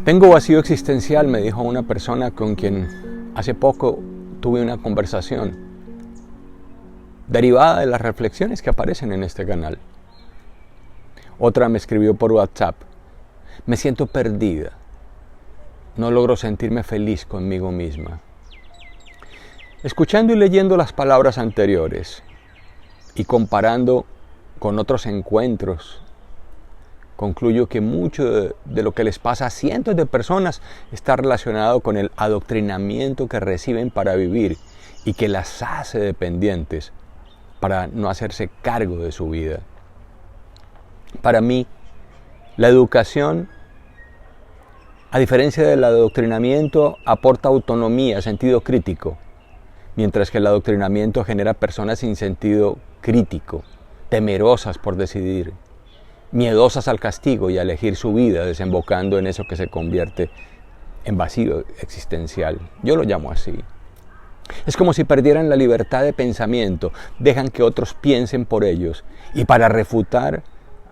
Tengo vacío existencial, me dijo una persona con quien hace poco tuve una conversación derivada de las reflexiones que aparecen en este canal. Otra me escribió por WhatsApp: me siento perdida, no logro sentirme feliz conmigo misma. Escuchando y leyendo las palabras anteriores y comparando con otros encuentros, concluyo que mucho de lo que les pasa a cientos de personas está relacionado con el adoctrinamiento que reciben para vivir y que las hace dependientes para no hacerse cargo de su vida. Para mí, la educación, a diferencia del adoctrinamiento, aporta autonomía, sentido crítico, mientras que el adoctrinamiento genera personas sin sentido crítico, temerosas por decidir, miedosas al castigo y a elegir su vida, desembocando en eso que se convierte en vacío existencial. Yo lo llamo así. Es como si perdieran la libertad de pensamiento, dejan que otros piensen por ellos, y para refutar,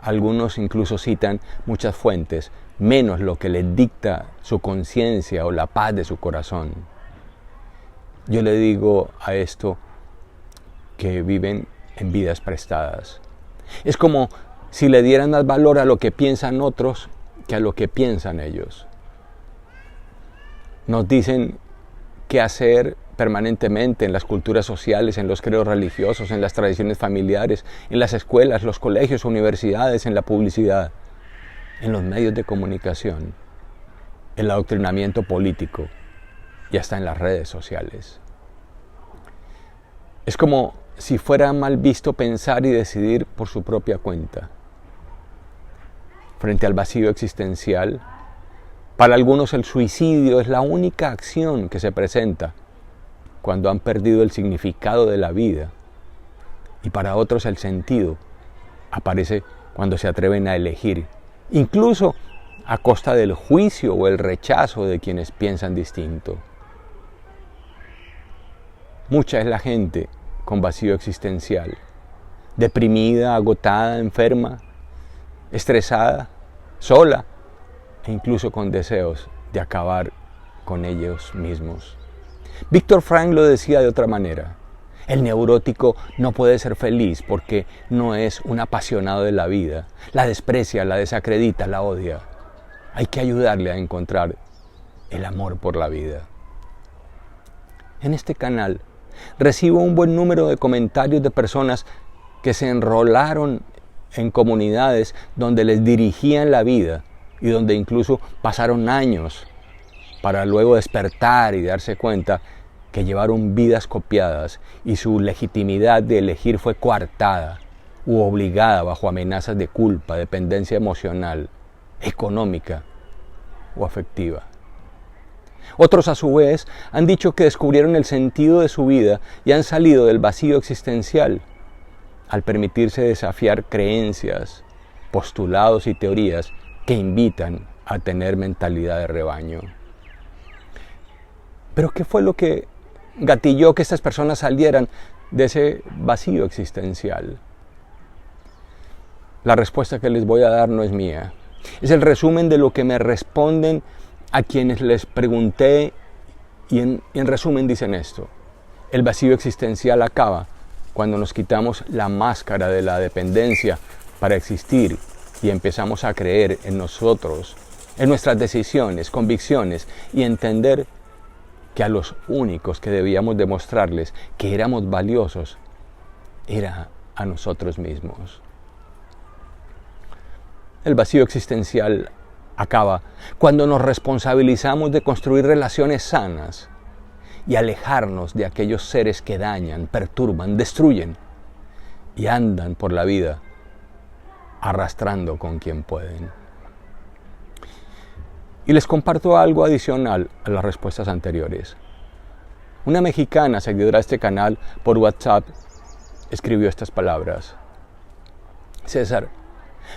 algunos incluso citan muchas fuentes, menos lo que les dicta su conciencia o la paz de su corazón. Yo le digo a esto que viven en vidas prestadas. Es como si le dieran más valor a lo que piensan otros que a lo que piensan ellos. Nos dicen qué hacer permanentemente en las culturas sociales, en los credos religiosos, en las tradiciones familiares, en las escuelas, los colegios, universidades, en la publicidad, en los medios de comunicación, el adoctrinamiento político y hasta en las redes sociales. Es como si fuera mal visto pensar y decidir por su propia cuenta. Frente al vacío existencial, para algunos el suicidio es la única acción que se presenta cuando han perdido el significado de la vida, y para otros el sentido aparece cuando se atreven a elegir, incluso a costa del juicio o el rechazo de quienes piensan distinto. Mucha es la gente con vacío existencial, deprimida, agotada, enferma, estresada, sola e incluso con deseos de acabar con ellos mismos. Viktor Frankl lo decía de otra manera: el neurótico no puede ser feliz porque no es un apasionado de la vida, la desprecia, la desacredita, la odia. Hay que ayudarle a encontrar el amor por la vida. En este canal recibo un buen número de comentarios de personas que se enrolaron en comunidades donde les dirigían la vida y donde incluso pasaron años para luego despertar y darse cuenta que llevaron vidas copiadas y su legitimidad de elegir fue coartada u obligada bajo amenazas de culpa, dependencia emocional, económica o afectiva. Otros a su vez han dicho que descubrieron el sentido de su vida y han salido del vacío existencial al permitirse desafiar creencias, postulados y teorías que invitan a tener mentalidad de rebaño. Pero ¿qué fue lo que gatilló que estas personas salieran de ese vacío existencial? La respuesta que les voy a dar no es mía. Es el resumen de lo que me responden a quienes les pregunté y en resumen dicen esto: el vacío existencial acaba cuando nos quitamos la máscara de la dependencia para existir y empezamos a creer en nosotros, en nuestras decisiones, convicciones y entender que a los únicos que debíamos demostrarles que éramos valiosos era a nosotros mismos. El vacío existencial acaba cuando nos responsabilizamos de construir relaciones sanas y alejarnos de aquellos seres que dañan, perturban, destruyen y andan por la vida arrastrando con quien pueden. Y les comparto algo adicional a las respuestas anteriores. Una mexicana seguidora de este canal por WhatsApp escribió estas palabras: César,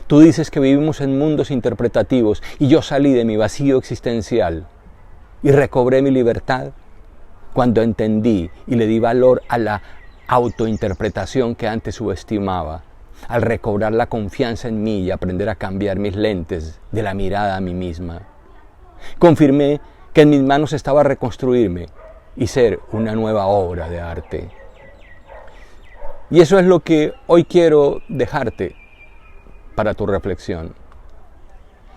tú dices que vivimos en mundos interpretativos y yo salí de mi vacío existencial y recobré mi libertad cuando entendí y le di valor a la autointerpretación que antes subestimaba, al recobrar la confianza en mí y aprender a cambiar mis lentes de la mirada a mí misma. Confirmé que en mis manos estaba reconstruirme y ser una nueva obra de arte. Y eso es lo que hoy quiero dejarte para tu reflexión.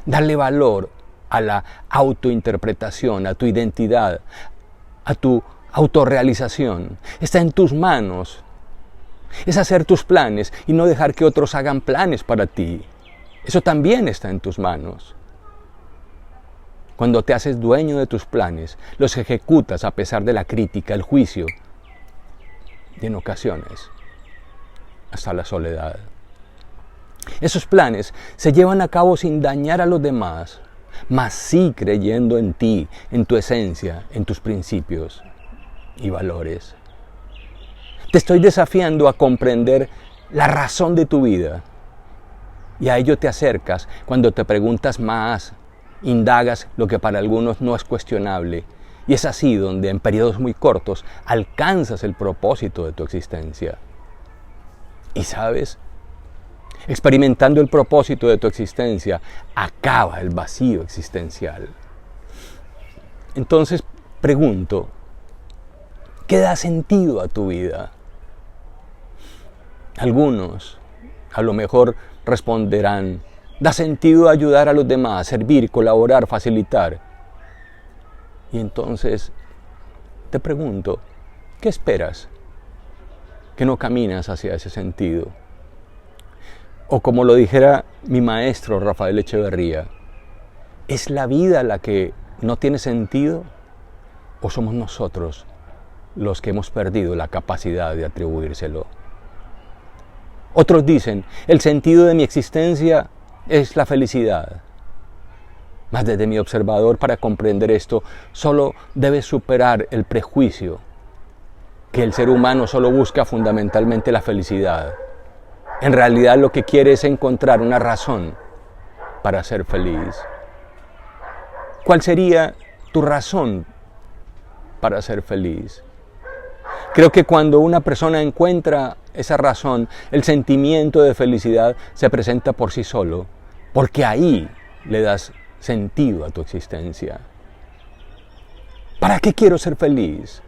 Darle valor a la autointerpretación, a tu identidad, a tu autorrealización. Está en tus manos. Es hacer tus planes y no dejar que otros hagan planes para ti. Eso también está en tus manos. Cuando te haces dueño de tus planes, los ejecutas a pesar de la crítica, el juicio y en ocasiones hasta la soledad. Esos planes se llevan a cabo sin dañar a los demás, mas sí creyendo en ti, en tu esencia, en tus principios y valores. Te estoy desafiando a comprender la razón de tu vida y a ello te acercas cuando te preguntas más, indagas lo que para algunos no es cuestionable y es así donde en periodos muy cortos alcanzas el propósito de tu existencia. Y sabes, experimentando el propósito de tu existencia, acaba el vacío existencial. Entonces pregunto, ¿qué da sentido a tu vida? Algunos a lo mejor responderán, da sentido ayudar a los demás, servir, colaborar, facilitar. Y entonces te pregunto, ¿qué esperas? ¿Que no caminas hacia ese sentido? O como lo dijera mi maestro Rafael Echeverría, ¿es la vida la que no tiene sentido? ¿O somos nosotros los que hemos perdido la capacidad de atribuírselo? Otros dicen, el sentido de mi existencia es la felicidad. Mas desde mi observador, para comprender esto, solo debes superar el prejuicio que el ser humano solo busca fundamentalmente la felicidad. En realidad lo que quiere es encontrar una razón para ser feliz. ¿Cuál sería tu razón para ser feliz? Creo que cuando una persona encuentra esa razón, el sentimiento de felicidad se presenta por sí solo, porque ahí le das sentido a tu existencia. ¿Para qué quiero ser feliz?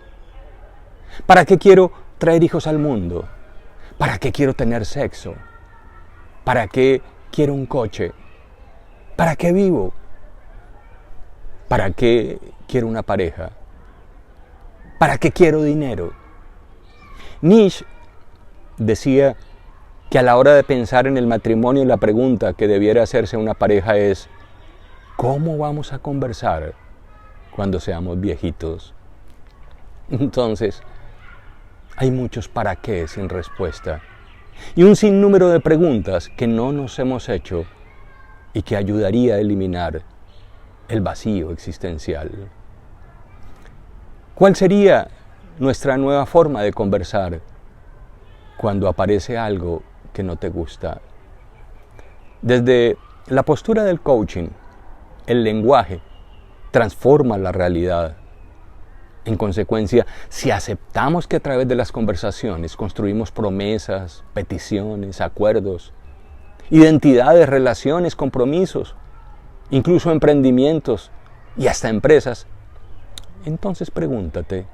¿Para qué quiero traer hijos al mundo? ¿Para qué quiero tener sexo? ¿Para qué quiero un coche? ¿Para qué vivo? ¿Para qué quiero una pareja? ¿Para qué quiero dinero? Nietzsche decía que a la hora de pensar en el matrimonio, la pregunta que debiera hacerse una pareja es, ¿cómo vamos a conversar cuando seamos viejitos? Entonces, hay muchos para qué sin respuesta y un sinnúmero de preguntas que no nos hemos hecho y que ayudaría a eliminar el vacío existencial. ¿Cuál sería nuestra nueva forma de conversar cuando aparece algo que no te gusta? Desde la postura del coaching, el lenguaje transforma la realidad. En consecuencia, si aceptamos que a través de las conversaciones construimos promesas, peticiones, acuerdos, identidades, relaciones, compromisos, incluso emprendimientos y hasta empresas, entonces pregúntate,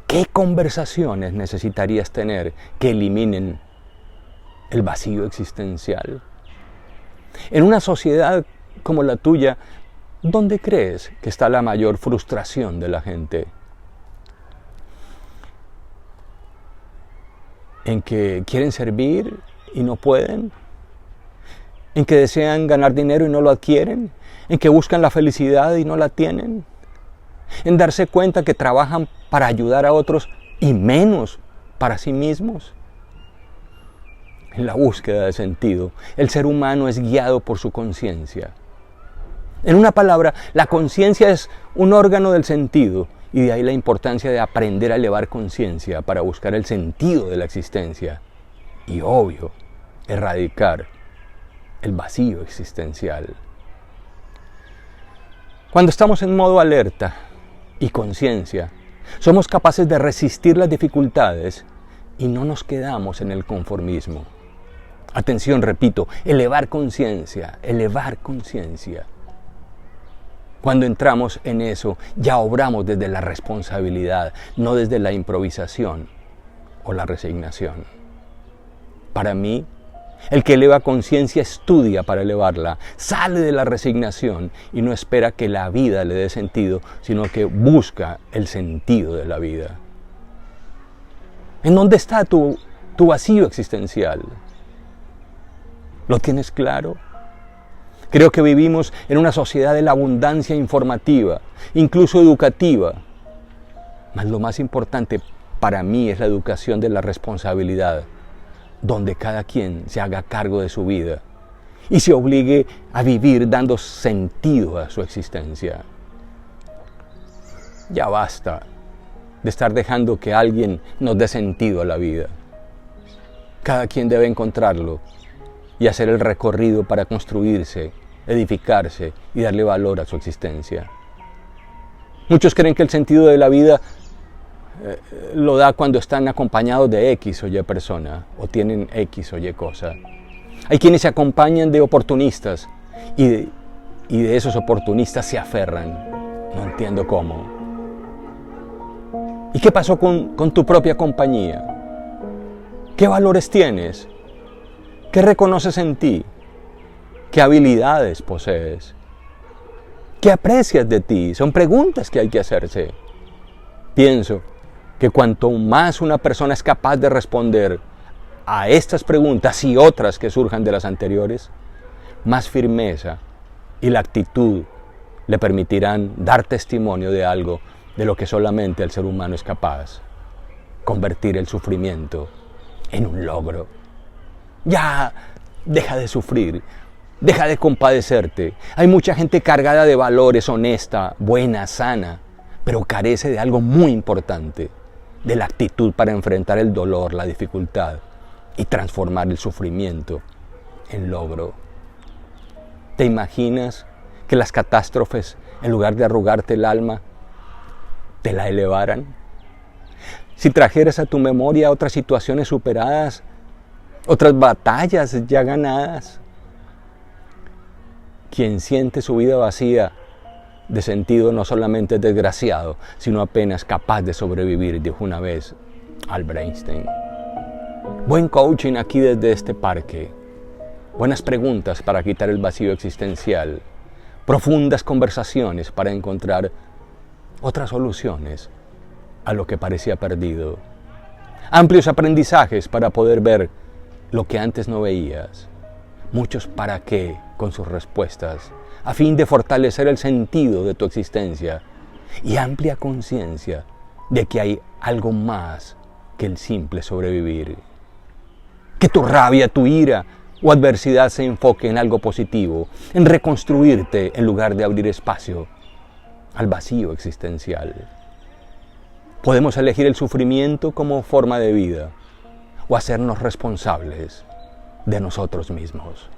¿qué conversaciones necesitarías tener que eliminen el vacío existencial? En una sociedad como la tuya, ¿dónde crees que está la mayor frustración de la gente? ¿En que quieren servir y no pueden? ¿En que desean ganar dinero y no lo adquieren? ¿En que buscan la felicidad y no la tienen? ¿En darse cuenta que trabajan para ayudar a otros y menos para sí mismos? En la búsqueda de sentido, el ser humano es guiado por su conciencia. En una palabra, la conciencia es un órgano del sentido y de ahí la importancia de aprender a elevar conciencia para buscar el sentido de la existencia y, obvio, erradicar el vacío existencial. Cuando estamos en modo alerta y conciencia, somos capaces de resistir las dificultades y no nos quedamos en el conformismo. Atención, repito, elevar conciencia, elevar conciencia. Cuando entramos en eso, ya obramos desde la responsabilidad, no desde la improvisación o la resignación. Para mí, el que eleva conciencia estudia para elevarla, sale de la resignación y no espera que la vida le dé sentido, sino que busca el sentido de la vida. ¿En dónde está tu vacío existencial? ¿Lo tienes claro? Creo que vivimos en una sociedad de la abundancia informativa, incluso educativa. Mas lo más importante para mí es la educación de la responsabilidad, donde cada quien se haga cargo de su vida y se obligue a vivir dando sentido a su existencia. Ya basta de estar dejando que alguien nos dé sentido a la vida. Cada quien debe encontrarlo y hacer el recorrido para construirse, edificarse y darle valor a su existencia. Muchos creen que el sentido de la vida lo da cuando están acompañados de X o Y persona o tienen X o Y cosa. Hay quienes se acompañan de oportunistas y de esos oportunistas se aferran. No entiendo cómo. ¿Y qué pasó con tu propia compañía? ¿Qué valores tienes? ¿Qué reconoces en ti? ¿Qué habilidades posees? ¿Qué aprecias de ti? Son preguntas que hay que hacerse. Pienso que cuanto más una persona es capaz de responder a estas preguntas y otras que surjan de las anteriores, más firmeza y la actitud le permitirán dar testimonio de algo de lo que solamente el ser humano es capaz: convertir el sufrimiento en un logro. Ya, deja de sufrir, deja de compadecerte. Hay mucha gente cargada de valores, honesta, buena, sana, pero carece de algo muy importante: de la actitud para enfrentar el dolor, la dificultad y transformar el sufrimiento en logro. ¿Te imaginas que las catástrofes, en lugar de arrugarte el alma, te la elevaran? Si trajeras a tu memoria otras situaciones superadas, otras batallas ya ganadas. Quien siente su vida vacía de sentido no solamente es desgraciado, sino apenas capaz de sobrevivir, dijo una vez Albert Einstein. Buen coaching aquí desde este parque. Buenas preguntas para quitar el vacío existencial. Profundas conversaciones para encontrar otras soluciones a lo que parecía perdido. Amplios aprendizajes para poder ver lo que antes no veías. Muchos para qué con sus respuestas, a fin de fortalecer el sentido de tu existencia y amplia conciencia de que hay algo más que el simple sobrevivir. Que tu rabia, tu ira o adversidad se enfoque en algo positivo, en reconstruirte en lugar de abrir espacio al vacío existencial. Podemos elegir el sufrimiento como forma de vida o hacernos responsables de nosotros mismos.